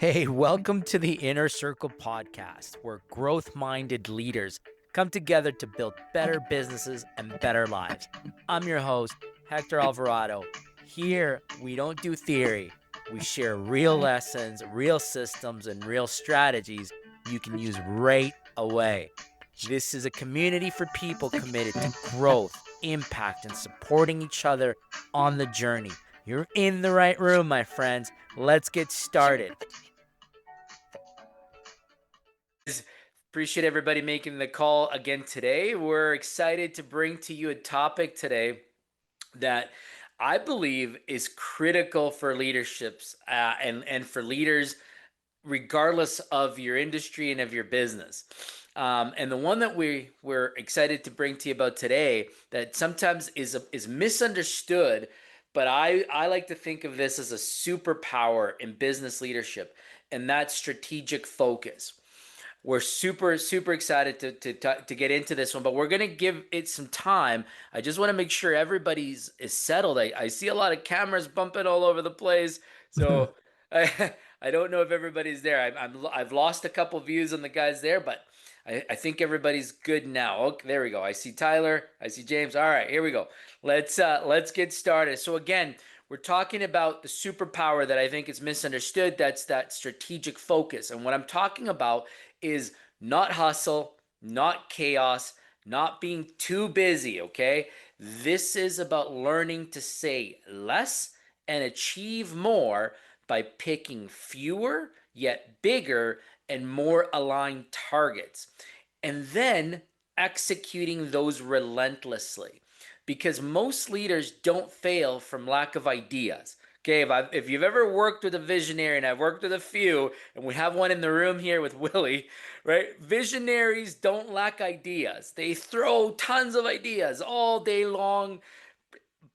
Hey, welcome to the Inner Circle podcast, where growth minded leaders come together to build better businesses and better lives. I'm your host, Hector Alvarado. Here, we don't do theory, we share real lessons, real systems, and real strategies you can use right away. This is a community for people committed to growth, impact, and supporting each other on the journey. You're in the right room, my friends. Let's get started. Appreciate everybody making the call again today. We're excited to bring to you a topic today that I believe is critical for leaderships and for leaders, regardless of your industry and of your business. And the one that we're excited to bring to you about today that sometimes is misunderstood, but I like to think of this as a superpower in business leadership, and that's strategic focus. We're super excited to get into this one, but we're gonna give it some time. I just want to make sure everybody's is settled. I see a lot of cameras bumping all over the place, so I don't know if everybody's there. I've lost a couple views on the guys there, but I think everybody's good now. Okay, there we go. I see Tyler. I see James. All right, here we go. Let's get started. So again, we're talking about the superpower that I think is misunderstood. That's that strategic focus. And what I'm talking about is not hustle, not chaos, not being too busy, okay? This is about learning to say less and achieve more by picking fewer yet bigger and more aligned targets. And then executing those relentlessly, because most leaders don't fail from lack of ideas. Okay, if you've ever worked with a visionary, and I've worked with a few, and we have one in the room here with Willy, right? Visionaries don't lack ideas. They throw tons of ideas all day long,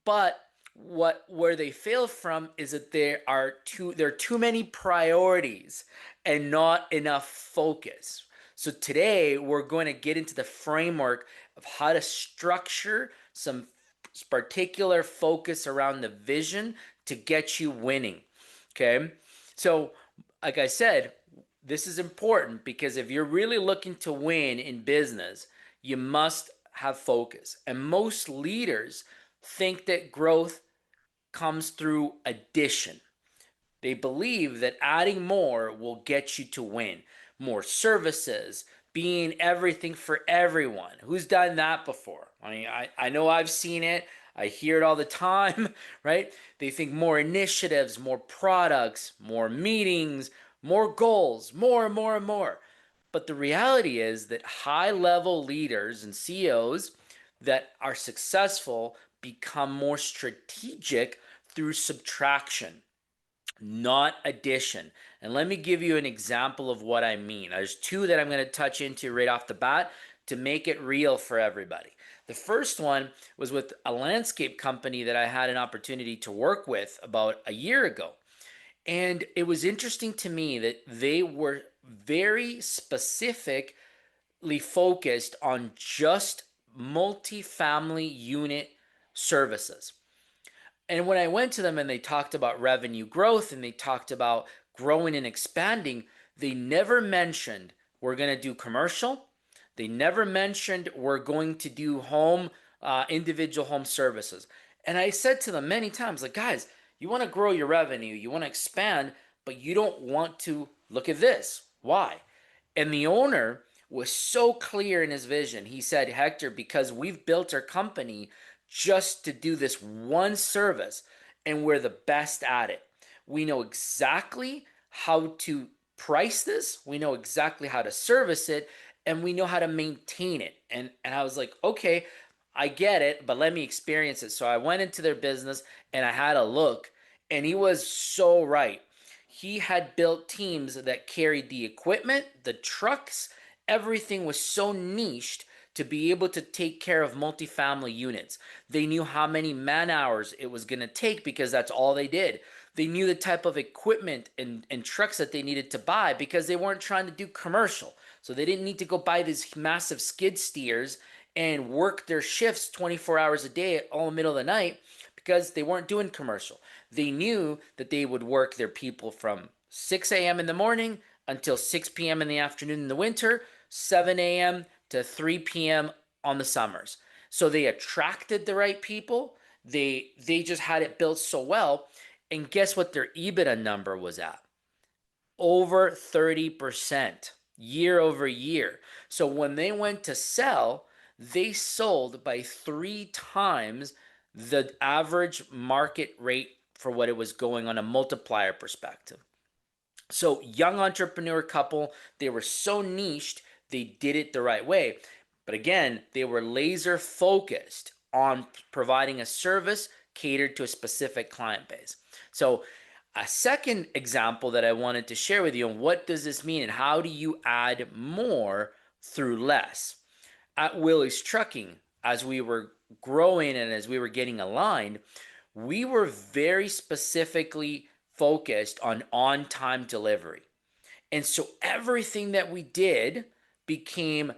but where they fail from is that there are too many priorities and not enough focus. So today we're going to get into the framework of how to structure some particular focus around the vision to get you winning. Okay? So, like I said, this is important because if you're really looking to win in business, you must have focus. And most leaders think that growth comes through addition. They believe that adding more will get you to win. More services, being everything for everyone. Who's done that before? I mean, I know I've seen it. I hear it all the time, right? They think more initiatives, more products, more meetings, more goals, more and more and more. But the reality is that high level leaders and CEOs that are successful become more strategic through subtraction, not addition. And let me give you an example of what I mean. There's two that I'm going to touch into right off the bat to make it real for everybody. The first one was with a landscape company that I had an opportunity to work with about a year ago. And it was interesting to me that they were very specifically focused on just multifamily unit services. And when I went to them and they talked about revenue growth and they talked about growing and expanding, they never mentioned we're going to do commercial. They never mentioned we're going to do individual home services. And I said to them many times, like, guys, you want to grow your revenue, you want to expand, but you don't want to look at this. Why? And the owner was so clear in his vision. He said, Hector, because we've built our company just to do this one service and we're the best at it. We know exactly how to price this, we know exactly how to service it, and we know how to maintain it. And I was like, okay, I get it, but let me experience it. So I went into their business and I had a look, and he was so right. He had built teams that carried the equipment, the trucks, everything was so niched to be able to take care of multifamily units. They knew how many man hours it was going to take because that's all they did. They knew the type of equipment and trucks that they needed to buy because they weren't trying to do commercial. So they didn't need to go buy these massive skid steers and work their shifts 24 hours a day all in the middle of the night because they weren't doing commercial. They knew that they would work their people from 6 a.m. in the morning until 6 p.m. in the afternoon in the winter, 7 a.m. to 3 p.m. on the summers. So they attracted the right people. They just had it built so well. And guess what their EBITDA number was at? Over 30% year over year. So when they went to sell, they sold by 3 times the average market rate for what it was going on a multiplier perspective. So young entrepreneur couple, they were so niched, they did it the right way. But again, they were laser focused on providing a service catered to a specific client base. So a second example that I wanted to share with you, and what does this mean and how do you add more through less? At Willy's Trucking, as we were growing and as we were getting aligned, we were very specifically focused on time delivery. And so everything that we did became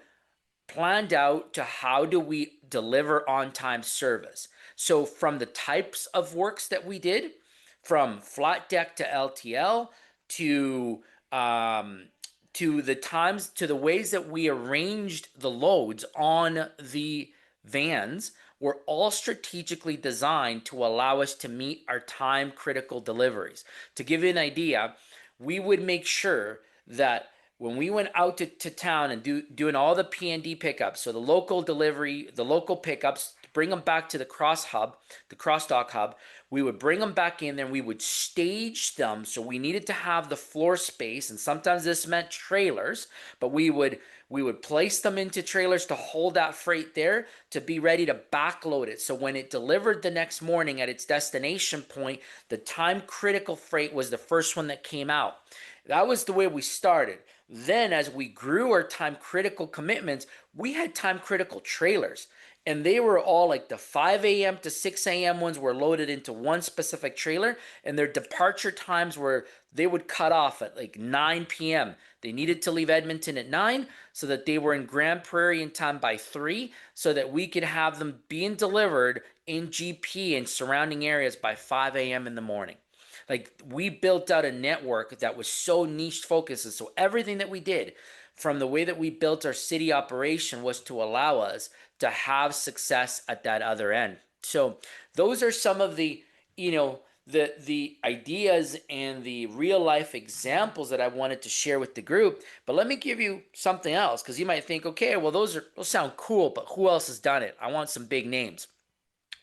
planned out to how do we deliver on time service. So from the types of works that we did, from flat deck to LTL to um, the ways that we arranged the loads on the vans were all strategically designed to allow us to meet our time critical deliveries. To give you an idea, we would make sure that when we went out to town and doing all the P&D pickups, so the local delivery, the local pickups, bring them back to the cross dock hub, we would bring them back in there and we would stage them. So we needed to have the floor space, and sometimes this meant trailers, but we would place them into trailers to hold that freight there to be ready to backload it. So when it delivered the next morning at its destination point, the time critical freight was the first one that came out. That was the way we started. Then as we grew our time critical commitments, we had time critical trailers. And they were all like the 5 a.m. to 6 a.m. ones were loaded into one specific trailer, and their departure times were they would cut off at like 9 p.m. They needed to leave Edmonton at 9 so that they were in Grand Prairie in time by 3 so that we could have them being delivered in GP and surrounding areas by 5 a.m. in the morning. Like we built out a network that was so niche focused. And so everything that we did from the way that we built our city operation was to allow us to have success at that other end. So those are some of the, the ideas and the real life examples that I wanted to share with the group. But let me give you something else, because you might think, okay, well, those sound cool, but who else has done it? I want some big names.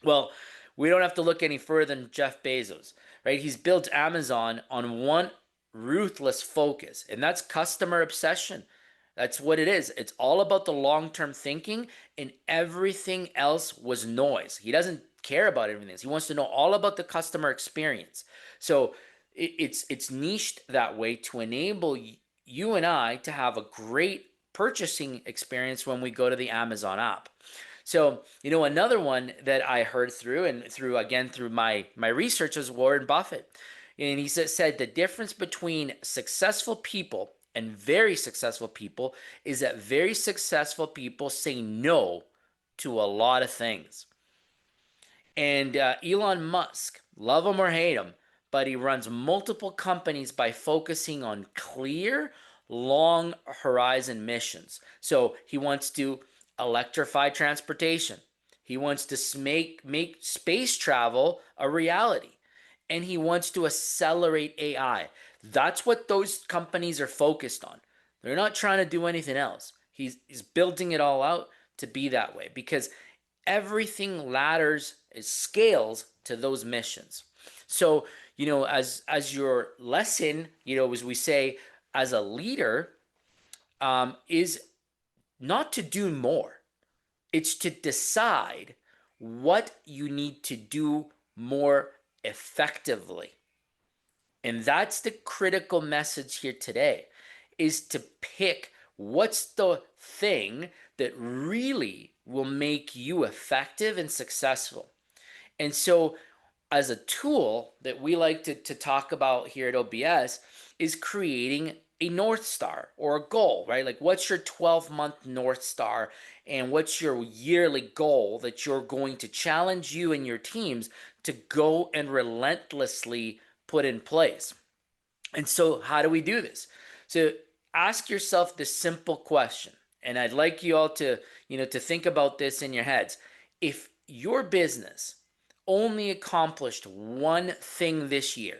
Well, we don't have to look any further than Jeff Bezos, right? He's built Amazon on one ruthless focus, and that's customer obsession. That's what it is. It's all about the long-term thinking, and everything else was noise. He doesn't care about everything. He wants to know all about the customer experience. So it's niched that way to enable you and I to have a great purchasing experience when we go to the Amazon app. So, another one that I heard through my research is Warren Buffett. And he said the difference between successful people and very successful people is that very successful people say no to a lot of things. And Elon Musk, love him or hate him, but he runs multiple companies by focusing on clear, long horizon missions. So he wants to electrify transportation. He wants to make space travel a reality. And he wants to accelerate AI. That's what those companies are focused on. They're not trying to do anything else. He's building it all out to be that way because everything ladders, it scales to those missions. So, as your lesson, as we say, as a leader, is not to do more. It's to decide what you need to do more effectively. And that's the critical message here today, is to pick what's the thing that really will make you effective and successful. And so as a tool that we like to talk about here at OBS is creating a North Star or a goal, right? Like what's your 12-month North Star and what's your yearly goal that you're going to challenge you and your teams to go and relentlessly put in place. And so how do we do this? So ask yourself this simple question. And I'd like you all to, to think about this in your heads. If your business only accomplished one thing this year,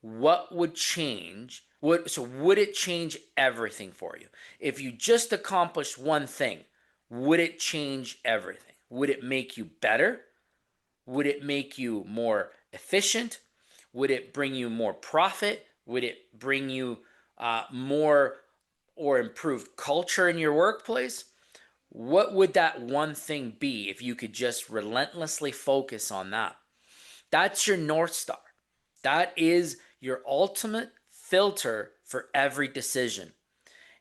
what would change? Would it change everything for you? If you just accomplished one thing, would it change everything? Would it make you better? Would it make you more efficient? Would it bring you more profit? Would it bring you more or improved culture in your workplace? What would that one thing be if you could just relentlessly focus on that? That's your North Star. That is your ultimate filter for every decision.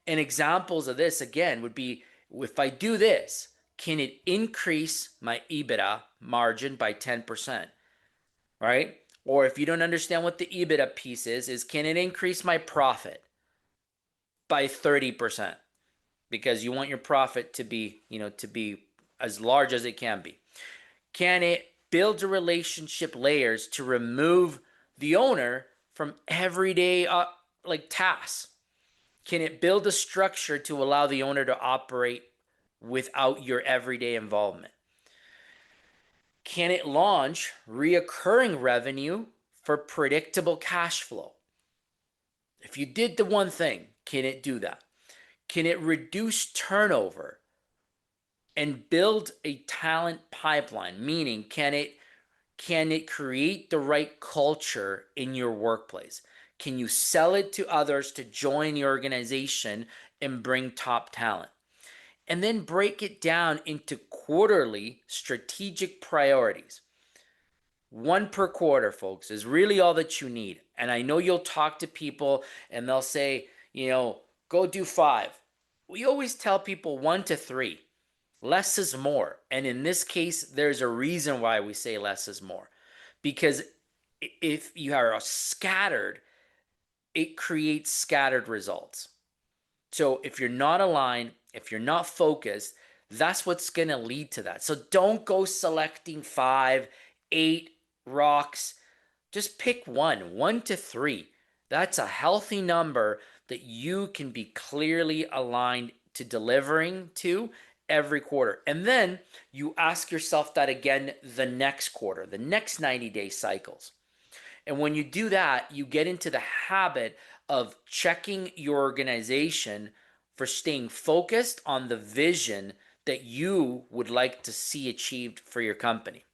And examples of this, again, would be if I do this, can it increase my EBITDA margin by 10%? Right? Or if you don't understand what the EBITDA piece is can it increase my profit by 30%? Because you want your profit to be, to be as large as it can be. Can it build a relationship layers to remove the owner from everyday tasks? Can it build a structure to allow the owner to operate without your everyday involvement? Can it launch reoccurring revenue for predictable cash flow? If you did the one thing, can it do that? Can it reduce turnover and build a talent pipeline? Meaning, can it create the right culture in your workplace? Can you sell it to others to join the organization and bring top talent? And then break it down into quarterly strategic priorities. One per quarter, folks, is really all that you need. And I know you'll talk to people and they'll say, go do 5. We always tell people 1 to 3. Less is more. And in this case, there's a reason why we say less is more. Because if you are scattered, it creates scattered results. So if you're not aligned, if you're not focused, that's what's going to lead to that. So don't go selecting 5, 8 rocks. Just pick 1 to 3. That's a healthy number that you can be clearly aligned to delivering to every quarter. And then you ask yourself that again the next quarter, the next 90-day cycles. And when you do that, you get into the habit of checking your organization for staying focused on the vision that you would like to see achieved for your company.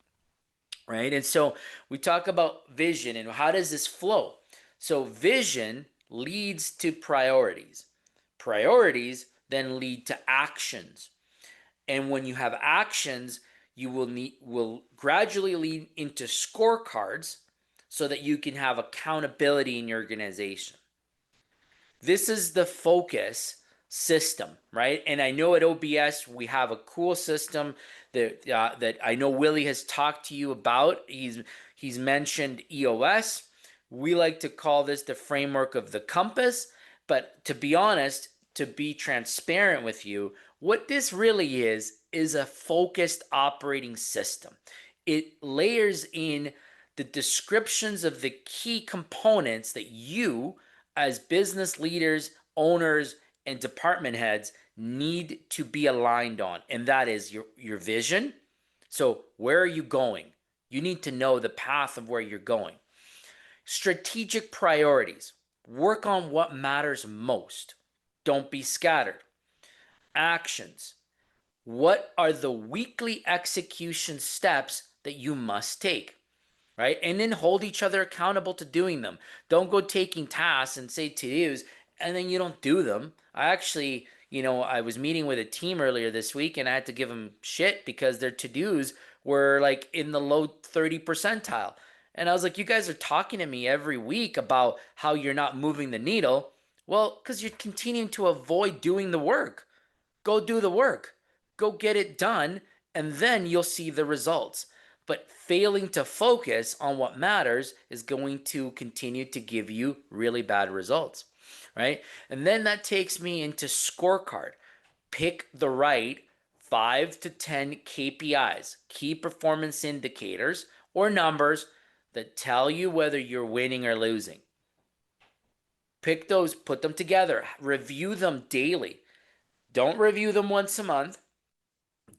Right? And so we talk about vision and how does this flow? So vision leads to priorities. Priorities then lead to actions. And when you have actions, you will gradually lead into scorecards so that you can have accountability in your organization. This is the focus system, right? And I know at OBS we have a cool system that I know Willy has talked to you about. He's mentioned EOS. We like to call this the framework of the compass. But to be honest, to be transparent with you, what this really is a focused operating system. It layers in the descriptions of the key components that you, as business leaders, owners, and department heads, need to be aligned on. And that is your vision. So, where are you going? You need to know the path of where you're going. Strategic priorities. Work on what matters most. Don't be scattered. Actions. What are the weekly execution steps that you must take? Right? And then hold each other accountable to doing them. Don't go taking tasks and say to-dos and then you don't do them. I actually, I was meeting with a team earlier this week and I had to give them shit because their to-dos were like in the low 30 percentile. And I was like, you guys are talking to me every week about how you're not moving the needle. Well, because you're continuing to avoid doing the work. Go do the work. Go get it done, and then you'll see the results. But failing to focus on what matters is going to continue to give you really bad results, right? And then that takes me into scorecard. Pick the right 5 to 10 KPIs, key performance indicators or numbers that tell you whether you're winning or losing. Pick those, put them together, review them daily. Don't review them once a month.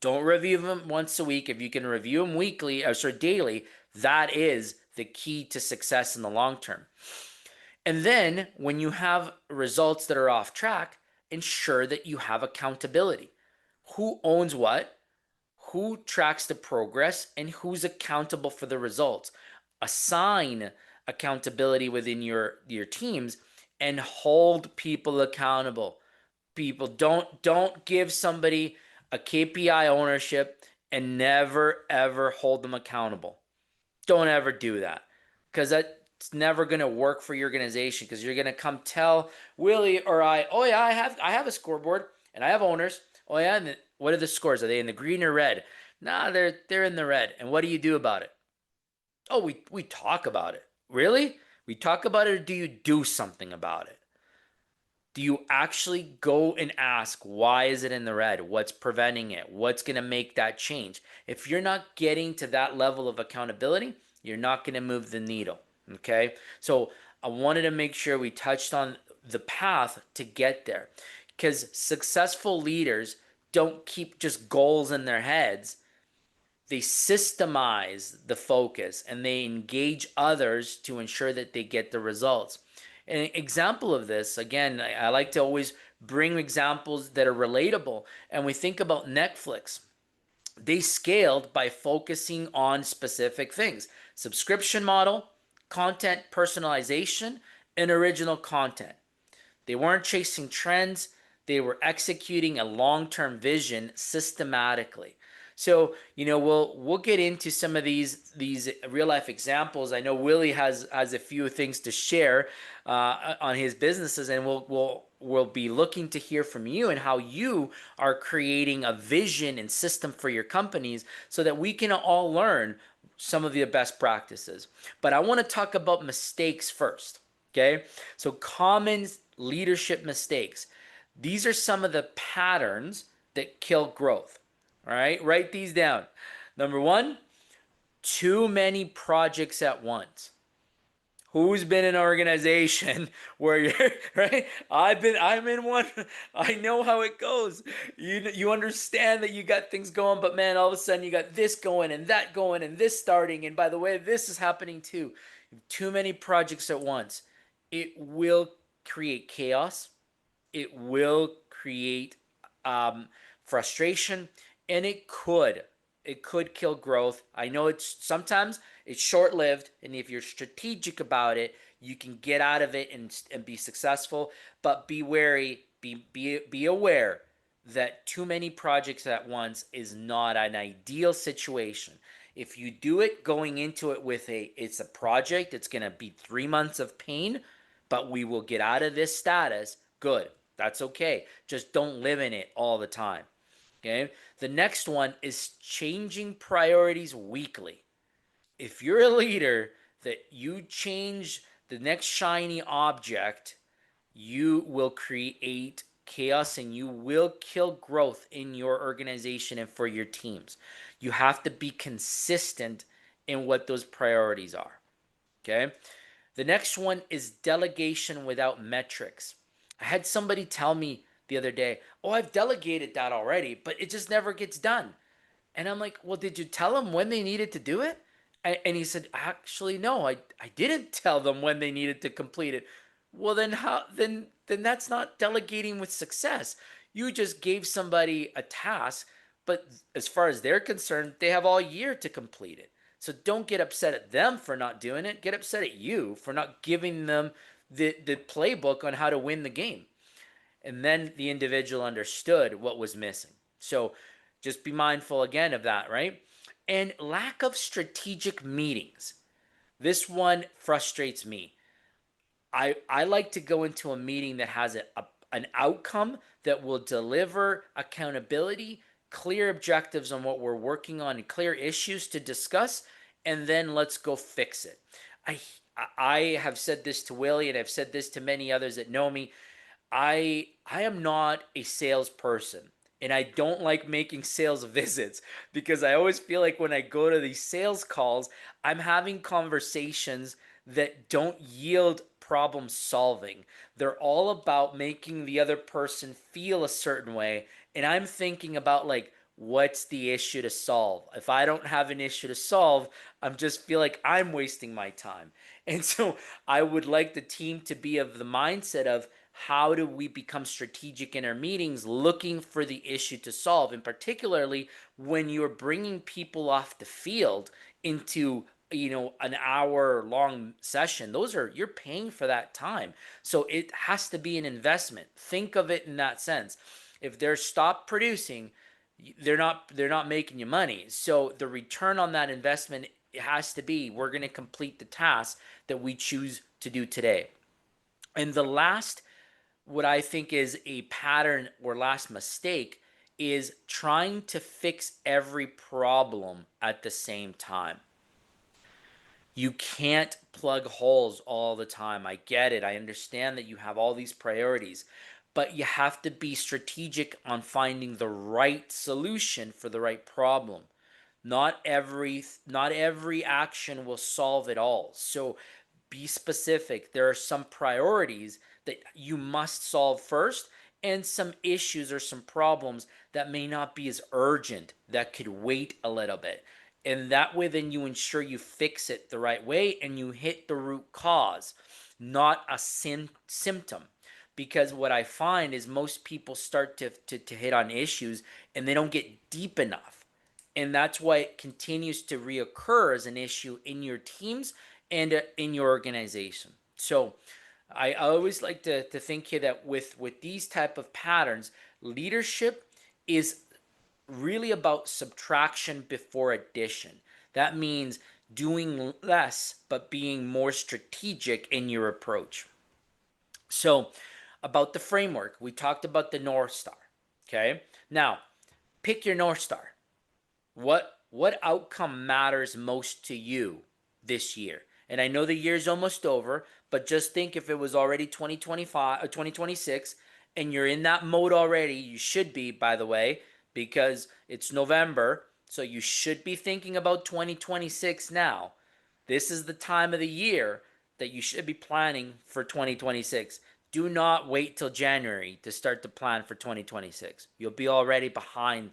Don't review them once a week. If you can review them weekly, or sorry, daily, that is the key to success in the long term. And then when you have results that are off track, ensure that you have accountability. Who owns what? Who tracks the progress, and who's accountable for the results? Assign accountability within your teams and hold people accountable. People, don't give somebody a KPI ownership and never ever hold them accountable. Don't ever do that, because that's never going to work for your organization, because you're going to come tell Willie or I, oh yeah, I have a scoreboard and I have owners. Oh yeah, and what are the scores? Are they in the green or red? Nah, they're in the red. And what do you do about it? Oh, we talk about it. Really? We talk about it, or do you do something about it? Do you actually go and ask, why is it in the red? What's preventing it? What's going to make that change? If you're not getting to that level of accountability, you're not going to move the needle. Okay. So I wanted to make sure we touched on the path to get there, because successful leaders don't keep just goals in their heads. They systemize the focus and they engage others to ensure that they get the results. An example of this, again, I like to always bring examples that are relatable. And we think about Netflix. They scaled by focusing on specific things: subscription model, content personalization, and original content. They weren't chasing trends, they were executing a long-term vision systematically. So, we'll get into some of these real life examples. I know Willie has a few things to share on his businesses, and we'll be looking to hear from you and how you are creating a vision and system for your companies, so that we can all learn some of the best practices. But I want to talk about mistakes first. Okay, so common leadership mistakes. These are some of the patterns that kill growth. All right, write these down. Number one, too many projects at once. Who's been in an organization where you're right? I'm in one. I know how it goes. You understand that you got things going, but man, all of a sudden you got this going and that going and this starting, and by the way, this is happening too. Too many projects at once. It will create chaos. It will create frustration, and it could kill growth. I know it's short-lived, and if you're strategic about it, you can get out of it and be successful. But be wary, be aware that too many projects at once is not an ideal situation. If you do it going into it with it's a project, it's going to be 3 months of pain, but we will get out of this status. Good. That's okay. Just don't live in it all the time. Okay. The next one is changing priorities weekly. If you're a leader that you change the next shiny object, you will create chaos and you will kill growth in your organization and for your teams. You have to be consistent in what those priorities are. Okay. The next one is delegation without metrics. I had somebody tell me the other day, oh, I've delegated that already, but it just never gets done. And I'm like, well, did you tell them when they needed to do it? And he said, actually, no, I didn't tell them when they needed to complete it. Well, then how then that's not delegating with success. You just gave somebody a task, but as far as they're concerned, they have all year to complete it. So don't get upset at them for not doing it. Get upset at you for not giving them the playbook on how to win the game. And then the individual understood what was missing. So just be mindful again of that, right? And lack of strategic meetings. This one frustrates me. I like to go into a meeting that has an outcome that will deliver accountability, clear objectives on what we're working on, and clear issues to discuss, and then let's go fix it. I I have said this to Willie, and I've said this to many others that know me. I am not a salesperson, and I don't like making sales visits, because I always feel like when I go to these sales calls, I'm having conversations that don't yield problem solving. They're all about making the other person feel a certain way. And I'm thinking about like, what's the issue to solve? If I don't have an issue to solve, I'm just feel like I'm wasting my time. And so I would like the team to be of the mindset of how do we become strategic in our meetings, looking for the issue to solve, and particularly when you're bringing people off the field into an hour long session. Those are, you're paying for that time, so it has to be an investment. Think of it in that sense. If they're stopped producing, they're not making you money. So the return on that investment, it has to be, we're going to complete the task that we choose to do today. And the last, what I think is a pattern or last mistake, is trying to fix every problem at the same time. You can't plug holes all the time. I get it. I understand that you have all these priorities, but you have to be strategic on finding the right solution for the right problem. Not every action will solve it all. So be specific. There are some priorities that you must solve first, and some issues or some problems that may not be as urgent, that could wait a little bit. And that way, then you ensure you fix it the right way and you hit the root cause, not a symptom. Because what I find is most people start to hit on issues and they don't get deep enough. And that's why it continues to reoccur as an issue in your teams and in your organization. So I always like to think here that with these type of patterns, leadership is really about subtraction before addition. That means doing less but being more strategic in your approach. So, about the framework, we talked about the North Star. Okay, now pick your North Star. What outcome matters most to you this year? And I know the year's almost over, but just think, if it was already 2025 or 2026 and you're in that mode already, you should be, by the way, because it's November, so you should be thinking about 2026 now. This is the time of the year that you should be planning for 2026. Do not wait till January to start to plan for 2026. You'll be already behind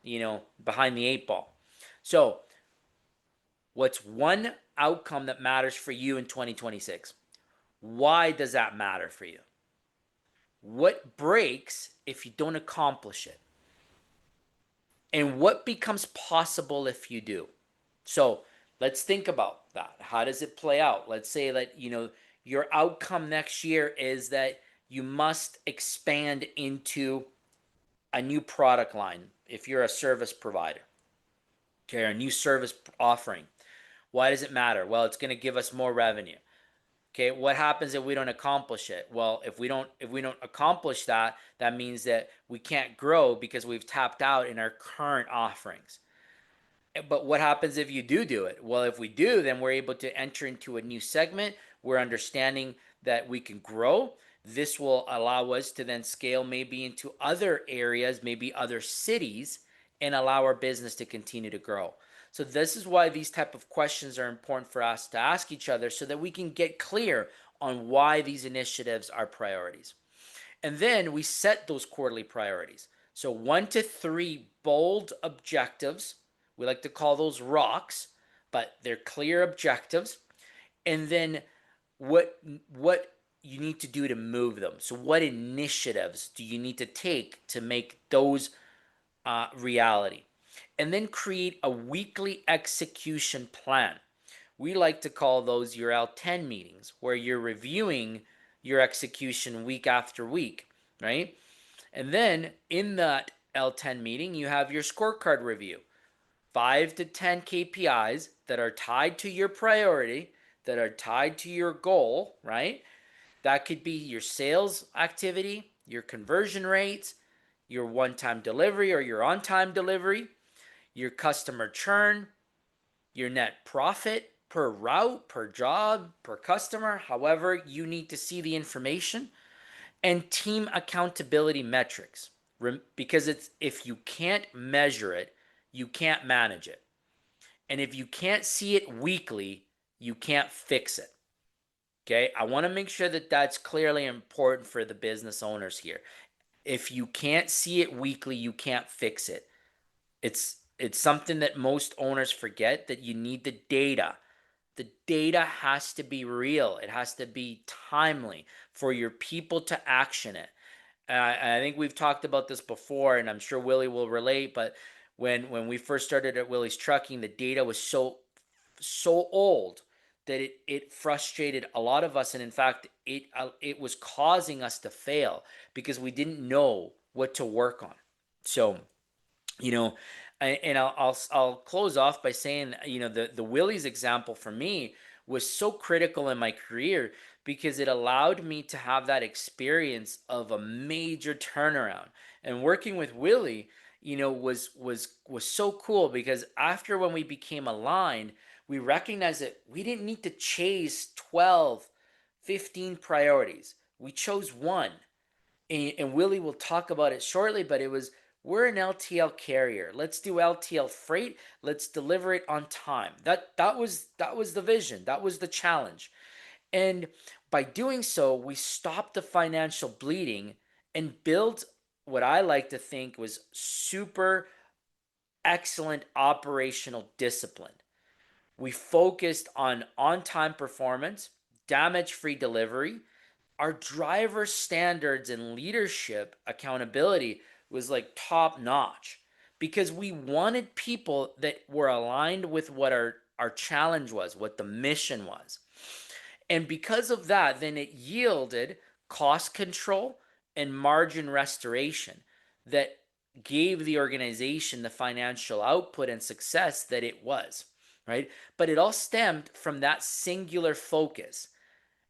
the eight ball. So, what's one outcome that matters for you in 2026? Why does that matter for you? What breaks if you don't accomplish it? And what becomes possible if you do? So, let's think about that. How does it play out? Let's say that, your outcome next year is that you must expand into a new product line if you're a service provider. Okay, a new service offering. Why does it matter? Well, it's going to give us more revenue. Okay, what happens if we don't accomplish it? Well, if we don't accomplish that, that means that we can't grow because we've tapped out in our current offerings. But what happens if you do it? Well, if we do, then we're able to enter into a new segment. We're understanding that we can grow. This will allow us to then scale maybe into other areas, maybe other cities, and allow our business to continue to grow. So this is why these type of questions are important for us to ask each other, so that we can get clear on why these initiatives are priorities. And then we set those quarterly priorities. So 1 to 3 bold objectives. We like to call those rocks, but they're clear objectives. And then what you need to do to move them. So what initiatives do you need to take to make those reality? And then create a weekly execution plan. We like to call those your L10 meetings, where you're reviewing your execution week after week, right? And then in that L10 meeting, you have your scorecard review. 5 to 10 KPIs that are tied to your priority, that are tied to your goal, right? That could be your sales activity, your conversion rates, your one-time delivery or your on-time delivery, your customer churn, your net profit per route, per job, per customer, however you need to see the information, and team accountability metrics. Because if you can't measure it, you can't manage it. And if you can't see it weekly, you can't fix it. Okay. I want to make sure that that's clearly important for the business owners here. If you can't see it weekly, you can't fix it. It's something that most owners forget, that you need the data. The data has to be real. It has to be timely for your people to action it. I think we've talked about this before, and I'm sure Willie will relate. But when we first started at Willie's Trucking, the data was so old that it frustrated a lot of us, and in fact, it was causing us to fail because we didn't know what to work on. So you know and I'll close off by saying, the Willie's example for me was so critical in my career because it allowed me to have that experience of a major turnaround. And working with Willie, was so cool because after, when we became aligned, we recognized that we didn't need to chase 12, 15 priorities. We chose one, and Willie will talk about it shortly, but it was, we're an LTL carrier. Let's do LTL freight. Let's deliver it on time. That was the vision. That was the challenge. And by doing so, we stopped the financial bleeding and built what I like to think was super excellent operational discipline. We focused on time performance, damage free delivery. Our driver standards and leadership accountability was like top notch because we wanted people that were aligned with what our challenge was, what the mission was. And because of that, then it yielded cost control and margin restoration that gave the organization the financial output and success that it was, right? But it all stemmed from that singular focus.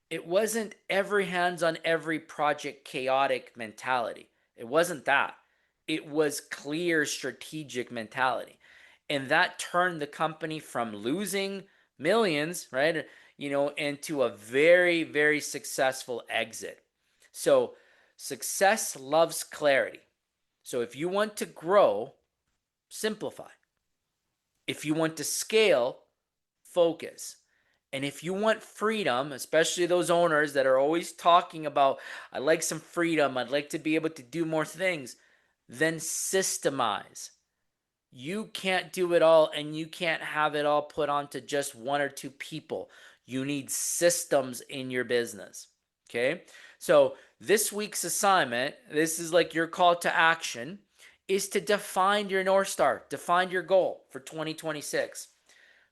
It wasn't every hands on every project chaotic mentality. It wasn't that. It was clear strategic mentality. And that turned the company from losing millions, right? Into a very, very successful exit. So success loves clarity. So if you want to grow, simplify. If you want to scale, focus. And if you want freedom, especially those owners that are always talking about, I like some freedom, I'd like to be able to do more things, then systemize. You can't do it all, and you can't have it all put onto just one or two people. You need systems in your business. Okay. So, this week's assignment, this is like your call to action, is to define your North Star, define your goal for 2026.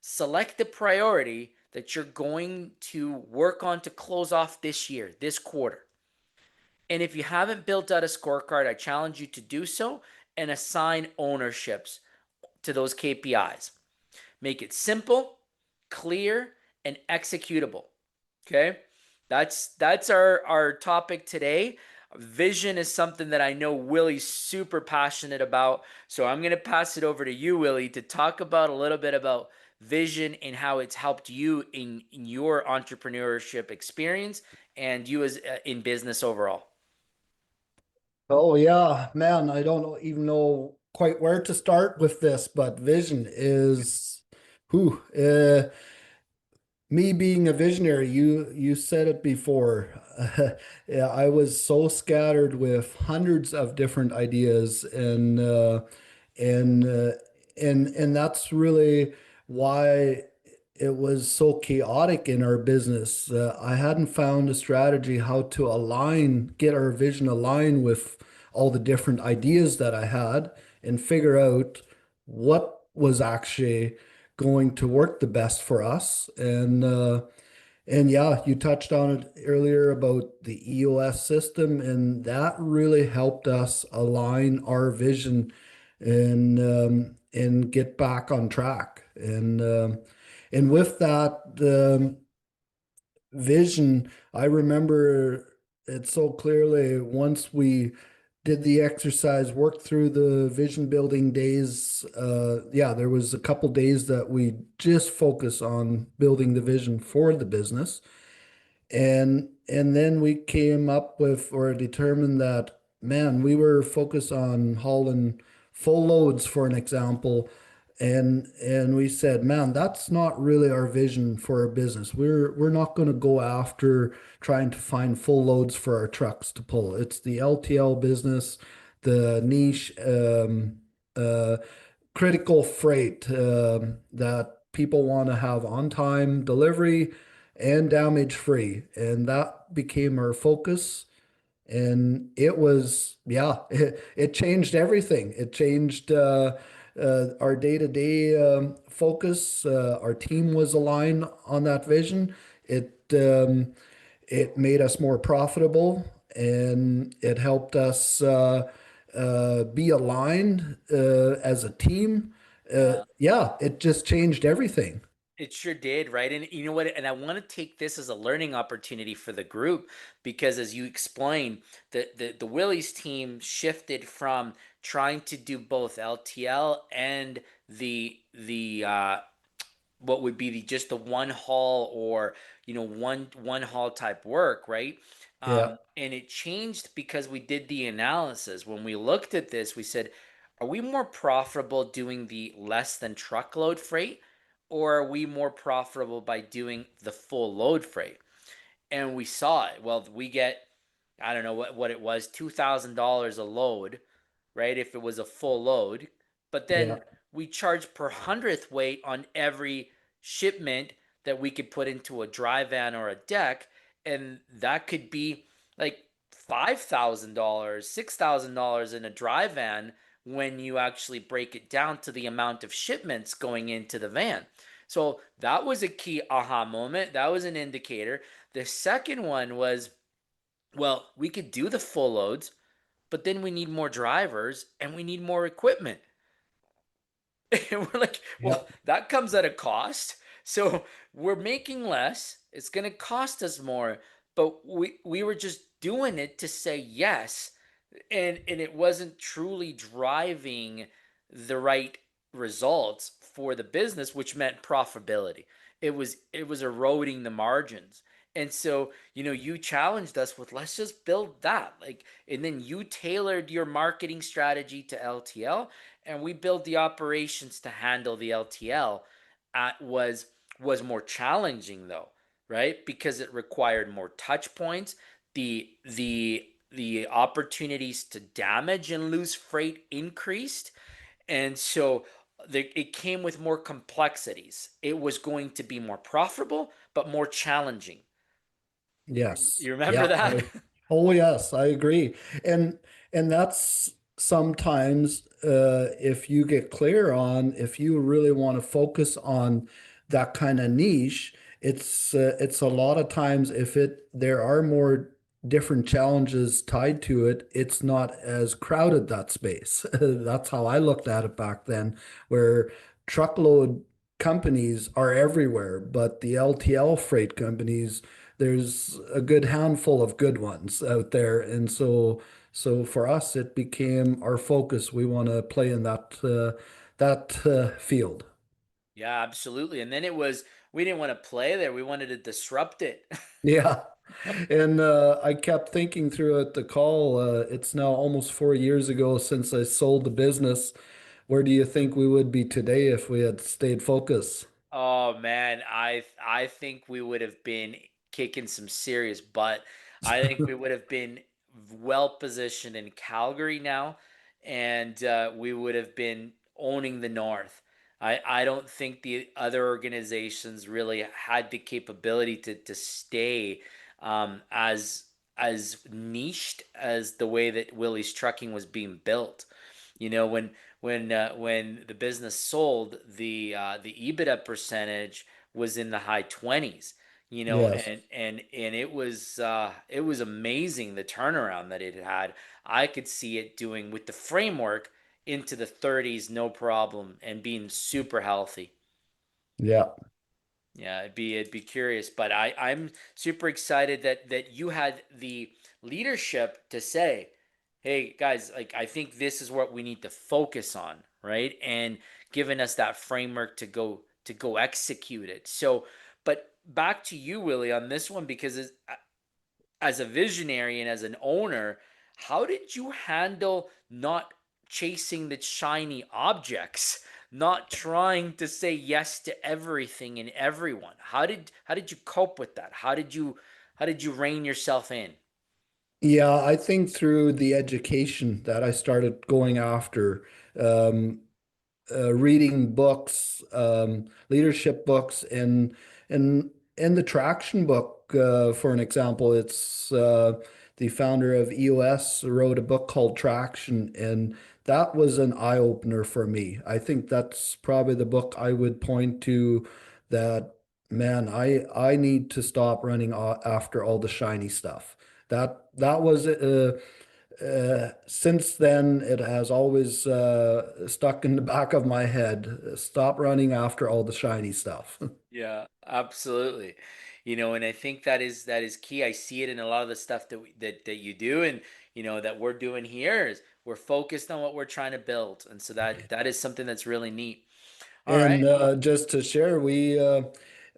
Select the priority that you're going to work on to close off this year, this quarter. And if you haven't built out a scorecard, I challenge you to do so and assign ownerships to those KPIs. Make it simple, clear, and executable. Okay? That's our topic today. Vision is something that I know Willie's super passionate about. So I'm going to pass it over to you, Willie, to talk about a little bit about vision and how it's helped you in your entrepreneurship experience and you as in business overall. Oh yeah, man, I don't even know quite where to start with this, but vision is who me being a visionary, you said it before. Yeah, I was so scattered with hundreds of different ideas and uh, and that's really why it was so chaotic in our business. I hadn't found a strategy how to get our vision aligned with all the different ideas that I had and figure out what was actually going to work the best for us. And yeah, you touched on it earlier about the EOS system, and that really helped us align our vision and get back on track. And with that vision, I remember it so clearly once we did the exercise, worked through the vision building days. Yeah, there was a couple days that we just focus on building the vision for the business. And then we came up with or determined that, man, we were focused on hauling full loads, for an example, and we said, man, that's not really our vision for our business. We're not going to go after trying to find full loads for our trucks to pull. It's the LTL business, the niche uh, critical freight that people want to have on time delivery and damage free, and that became our focus. And it was, yeah, it changed everything. It changed our day-to-day focus. Our team was aligned on that vision. It made us more profitable, and it helped us be aligned as a team. Yeah. Yeah, it just changed everything. It sure did, right? And you know what? And I want to take this as a learning opportunity for the group because, as you explained, the Willys team shifted from trying to do both LTL and the what would be just the one haul or one haul type work, right? Yeah, And it changed because we did the analysis. When we looked at this, we said, are we more profitable doing the less than truckload freight, or are we more profitable by doing the full load freight? And we saw it. Well, we get, I don't know what it was, $2,000 a load, right? If it was a full load. But yeah, then we charge per hundredth weight on every shipment that we could put into a dry van or a deck. And that could be like $5,000, $6,000 in a dry van when you actually break it down to the amount of shipments going into the van. So that was a key aha moment. That was an indicator. The second one was, well, we could do the full loads, but then we need more drivers and we need more equipment. And we're like, yeah, well, that comes at a cost. So we're making less. It's going to cost us more, but we were just doing it to say yes, and it wasn't truly driving the right results for the business, which meant profitability. It was eroding the margins. And so, you challenged us with, let's just build that. Like, and then you tailored your marketing strategy to LTL, and we built the operations to handle the LTL. Was more challenging though, right? Because it required more touch points. The opportunities to damage and lose freight increased, and so it came with more complexities. It was going to be more profitable but more challenging. yes, You remember yeah. that? Oh yes, I agree. And and that's sometimes if you get clear on if you really want to focus on that kind of niche, it's a lot of times if it there are more different challenges tied to it, it's not as crowded that space. That's how I looked at it back then, where truckload companies are everywhere, but the LTL freight companies there's a good handful of good ones out there. And so for us, it became our focus. We want to play in that field. Yeah, absolutely. And then it was, we didn't want to play there. We wanted to disrupt it. Yeah. And I kept thinking throughout the call, it's now almost 4 years ago since I sold the business. Where do you think we would be today if we had stayed focused? Oh man, I think we would have been kicking some serious butt. I think we would have been well positioned in Calgary now, and we would have been owning the North. I don't think the other organizations really had the capability to stay as niched as the way that Willie's Trucking was being built. When the business sold, the EBITDA percentage was in the high 20s. Yes. And it was amazing the turnaround that it had. I could see it doing with the framework into the 30s, no problem, and being super healthy. Yeah. Yeah, it'd be curious, but I'm super excited that you had the leadership to say, "Hey guys, like I think this is what we need to focus on, right?" And giving us that framework to go execute it. So, but back to you, Willie, on this one because as a visionary and as an owner, how did you handle not chasing the shiny objects? not trying to say yes to everything and everyone. How did you cope with that? How did you rein yourself in? Yeah, I think through the education that I started going after, um, reading books, leadership books, and the traction book, for an example, it's the founder of EOS wrote a book called Traction, and that was an eye opener for me. I think that's probably the book I would point to that, man, I need to stop running after all the shiny stuff. That was since then, it has always stuck in the back of my head. Stop running after all the shiny stuff. Yeah, absolutely. And I think that is key. I see it in a lot of the stuff that you do, and that we're doing here is we're focused on what we're trying to build, and so that is something that's really neat. All right. And just to share,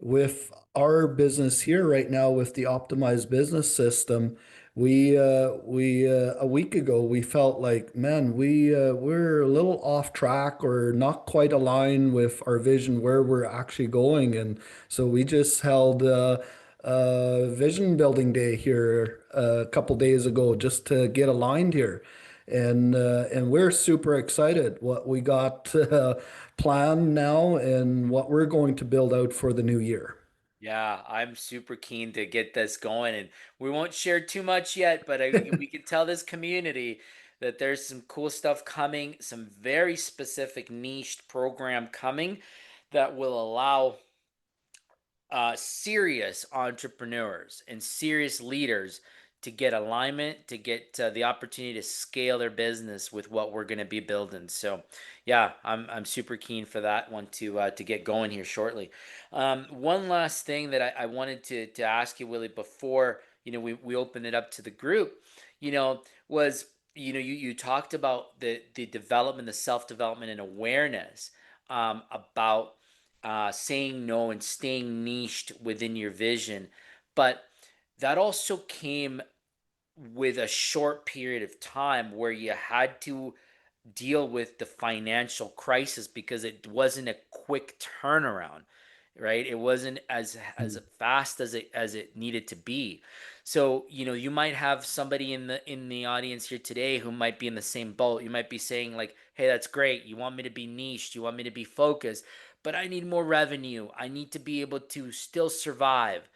with our business here right now with the optimized business system, we a week ago we felt like, man, we're a little off track or not quite aligned with our vision where we're actually going, and so we just held vision building day here a couple days ago just to get aligned here. And we're super excited what we got planned now and what we're going to build out for the new year. Yeah, I'm super keen to get this going, and we won't share too much yet, but we can tell this community that there's some cool stuff coming, some very specific niched program coming that will allow serious entrepreneurs and serious leaders to get alignment, to get the opportunity to scale their business with what we're going to be building. So, yeah, I'm super keen for that one to get going here shortly. One last thing that I wanted to ask you, Willie, before we open it up to the group, was you talked about the development, the self development, and awareness about saying no and staying niched within your vision. But that also came with a short period of time where you had to deal with the financial crisis because it wasn't a quick turnaround, right? It wasn't as fast as it needed to be. So you might have somebody in the audience here today who might be in the same boat. You might be saying like, hey, that's great, you want me to be niched, you want me to be focused, but I need more revenue, I need to be able to still survive.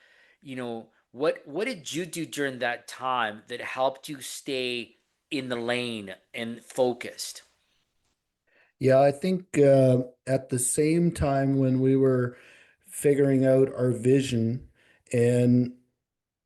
What did you do during that time that helped you stay in the lane and focused? Yeah, I think at the same time when we were figuring out our vision and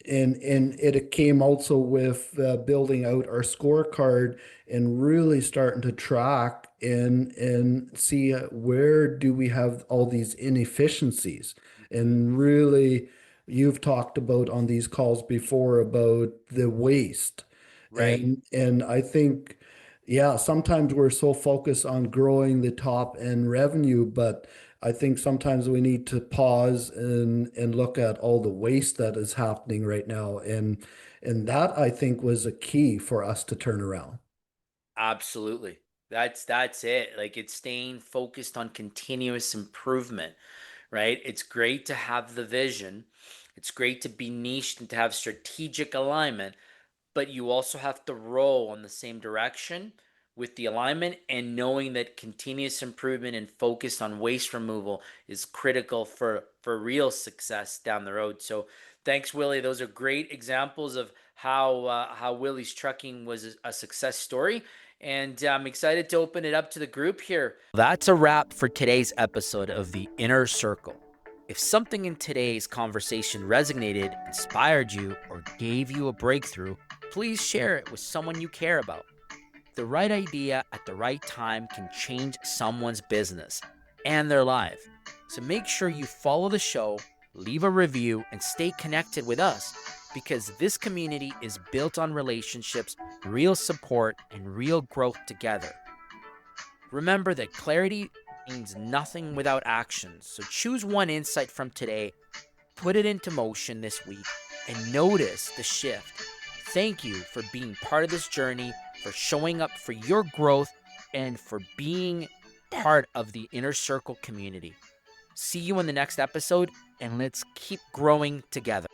and it came also with building out our scorecard and really starting to track and see where do we have all these inefficiencies, Mhm. and really you've talked about on these calls before about the waste. Right. And I think, yeah, sometimes we're so focused on growing the top end revenue, but I think sometimes we need to pause and look at all the waste that is happening right now. And that I think was a key for us to turn around. Absolutely. That's it. Like it's staying focused on continuous improvement, right? It's great to have the vision. It's great to be niched and to have strategic alignment, but you also have to roll in the same direction with the alignment and knowing that continuous improvement and focus on waste removal is critical for real success down the road. So thanks, Willie. Those are great examples of how Willie's trucking was a success story, and I'm excited to open it up to the group here. That's a wrap for today's episode of the Inner Circle. If something in today's conversation resonated, inspired you, or gave you a breakthrough, please share it with someone you care about. The right idea at the right time can change someone's business and their life. So make sure you follow the show, leave a review, and stay connected with us because this community is built on relationships, real support, and real growth together. Remember that clarity means nothing without action. So choose one insight from today, put it into motion this week, and notice the shift. Thank you for being part of this journey, for showing up for your growth, and for being part of the Inner Circle community. See you in the next episode, and let's keep growing together.